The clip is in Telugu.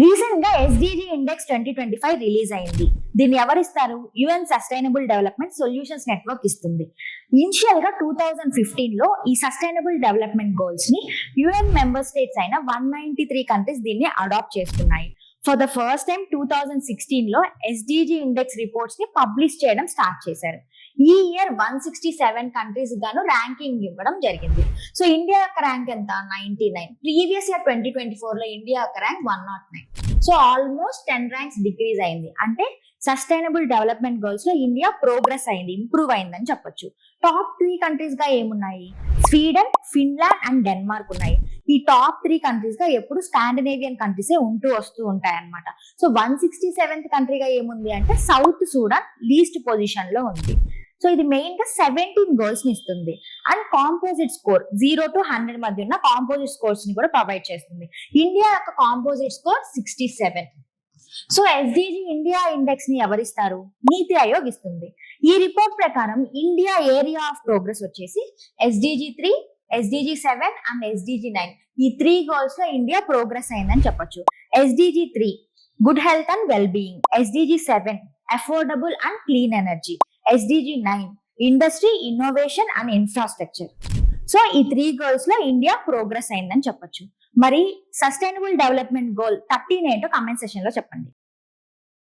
రీసెంట్ గా ఎస్డిజి ఇండెక్స్ 2025 రిలీజ్ అయింది. దీన్ని ఎవరిస్తారు? UN sustainable development solutions network ఇస్తుంది. ఇనిషియల్ గా 2015 లో ఈ సస్టైనబుల్ డెవలప్మెంట్ గోల్స్ ని యుఎన్ మెంబర్ స్టేట్స్ అయిన 193 కంట్రీస్ దీన్ని అడాప్ట్ చేసుకున్నాయి. ఫర్ ద ఫస్ట్ టైం 2016 లో ఎస్డిజి ఇండెక్స్ రిపోర్ట్స్ ని పబ్లిష్ చేయడం స్టార్ట్ చేశారు. ఈ ఇయర్ 167 కంట్రీస్ గాను ర్యాంకింగ్ ఇవ్వడం జరిగింది. సో ఇండియా యొక్క ర్యాంక్ ఎంత? 99. ప్రీవియస్ ఇయర్ 2024 లో ఇండియా యొక్క rank 109. So almost 10 ranks decrease అయింది. అంటే సస్టైనబుల్ డెవలప్మెంట్ గోల్స్ లో ఇండియా ప్రోగ్రెస్ అయింది, ఇంప్రూవ్ అయిందని చెప్పొచ్చు. టాప్ 3 కంట్రీస్ గా ఏమున్నాయి? స్వీడన్, ఫిన్లాండ్ అండ్ డెన్మార్క్ ఉన్నాయి. ఈ టాప్ 3 కంట్రీస్ గా ఎప్పుడు స్కాండినేవియన్ కంట్రీసే వస్తూ ఉంటాయి అన్నమాట. సో 167th కంట్రీగా ఏముంది అంటే సౌత్ సూడాన్ లీస్ట్ పొజిషన్ లో ఉంది. సో ఇది మెయిన్ గా 17 గోల్స్ ని ఇస్తుంది అండ్ కాంపోజిట్ స్కోర్ 0 to 100 మధ్య ఉన్న కాంపోజిట్ స్కోర్స్ ని కూడా ప్రొవైడ్ చేస్తుంది. ఇండియా యొక్క composite score 67. So SDG India index ని ఎవరిస్తారు? నీతి ఆయోగ్ ఇస్తుంది. ఈ రిపోర్ట్ ప్రకారం ఇండియా ఏరియా ఆఫ్ ప్రోగ్రెస్ వచ్చేసి ఎస్డిజి 3, ఎస్డిజి 7 అండ్ ఎస్డిజి 9. ఈ 3 గోల్స్ లో ఇండియా ప్రోగ్రెస్ అయిందని చెప్పొచ్చు. SDG 3 good health and well being, SDG 7 affordable and clean energy, SDG 9 industry, innovation and infrastructure. So ఈ 3 గోల్స్ లో ఇండియా ప్రోగ్రెస్ అయిందని చెప్పొచ్చు. మరి సస్టైనబుల్ డెవలప్మెంట్ గోల్ 13 ఏంటో కామెంట్ సెషన్ లో చెప్పండి.